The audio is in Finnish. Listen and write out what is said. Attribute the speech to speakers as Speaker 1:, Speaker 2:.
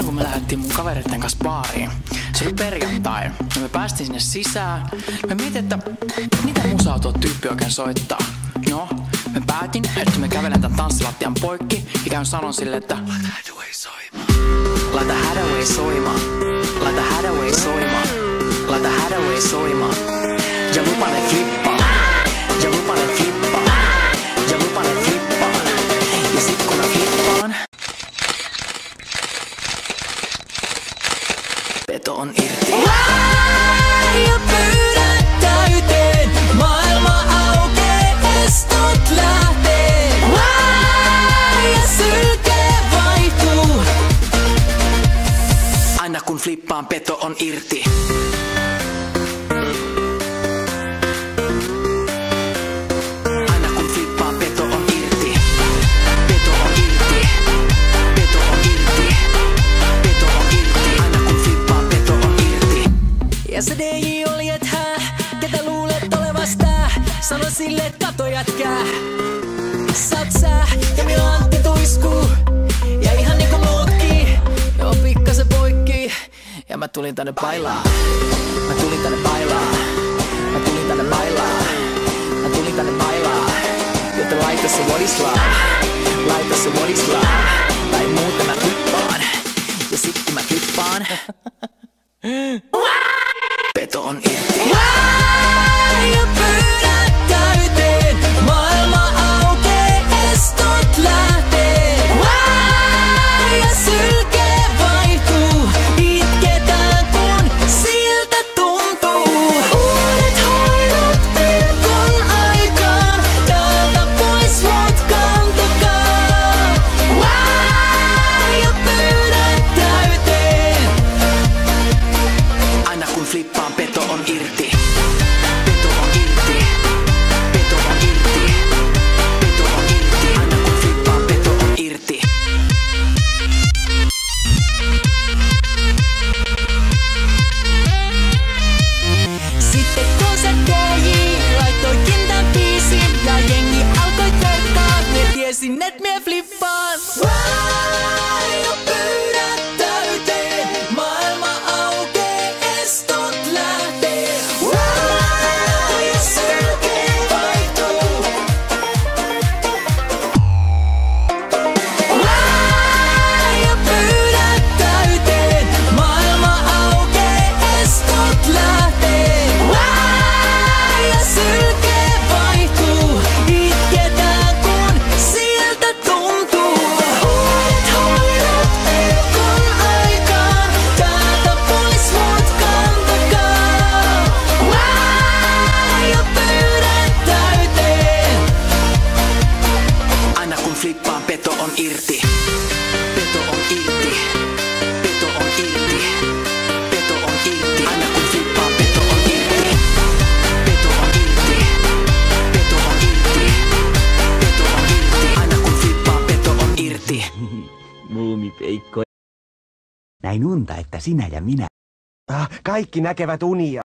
Speaker 1: Eilen kun me lähdettiin mun kavereiden kanssa baariin, se oli perjantai, ja me päästiin sinne sisään. Me mietin, että mitä musaa tuo tyyppi oikein soittaa. No, me päätin, että me kävelen tän tanssilattian poikki ja käyn sanon sille, että laita Hathaway soimaan. Laita Hathaway soimaan. Laita Hathaway soimaan. Laita Hathaway soimaan. Ja lupa ne flippaa. Ja lupa ne flippaa. Ja lupa ne flippaa. Ja sit kun mä flippaan, peto on irti.
Speaker 2: Ja pyydät täyteen, maailma aukee, estot lähtee. Ja sylke vaihtuu.
Speaker 1: Aina kun flippaan, peto on irti. Aina kun flippaan, peto on irti. Peto on irti. Peto on irti. Peto on irti. Aina kun flippaan, peto on irti.
Speaker 2: Ja se DJ oli et ketä luulet olevas tää? Sano sille, et kato jätkää. Saat sä ja minun Antti tuiskuu. Ja ihan niinku muutkin, joo pikkasen poikki. Ja mä tulin tänne bailaa. Mä tulin tänne bailaa. Mä tulin tänne bailaa. Mä tulin tänne bailaa. Joten laita se wodislaa. Laita se wodislaa. Tai muuten mä flippaan. Ja sit kun mä flippaan,
Speaker 1: Peto on irti.
Speaker 2: ja pyydät täyteen, maailma aukee, estot lähtee. Ja sylke vaihtuu, itketään kun siltä tuntuu. Uudet hoidot pilkon aikaan, täältä pois mut kantakaa. Ja pyydät täyteen.
Speaker 1: Aina kun flippaan, peto on irti. Peto on irti. Peto on irti. Peto on irti. Aina kun flippaan, peto on irti.
Speaker 2: Sitten kun se DJ laittoikin tän biisin ja jengi alkoi twerkkaa, ne tiesin et mie flippaan. Ja pyydät täyteen, maailma aukee, estot lähtee. Ja sylke vaihtuu. Ja pyydät täyteen, maailma aukee, estot lähtee. Ja sylke vaihtuu, itketään kun siltä tuntuu. Uudet hoidot pilkon aikaan, täältä pois mut kantakaa. Ja pyydät täyteen.
Speaker 1: Aina kun flippaan, peto on irti. Peto on irti. Peto on irti. Peto on irti. Aina kun flippaan, peto on irti. Peto on irti. Peto on irti. Peto on irti. Aina kun flippaan, peto on irti.
Speaker 3: Muumipeikko. Näin unta, että sinä ja minä.
Speaker 4: Kaikki näkevät unia.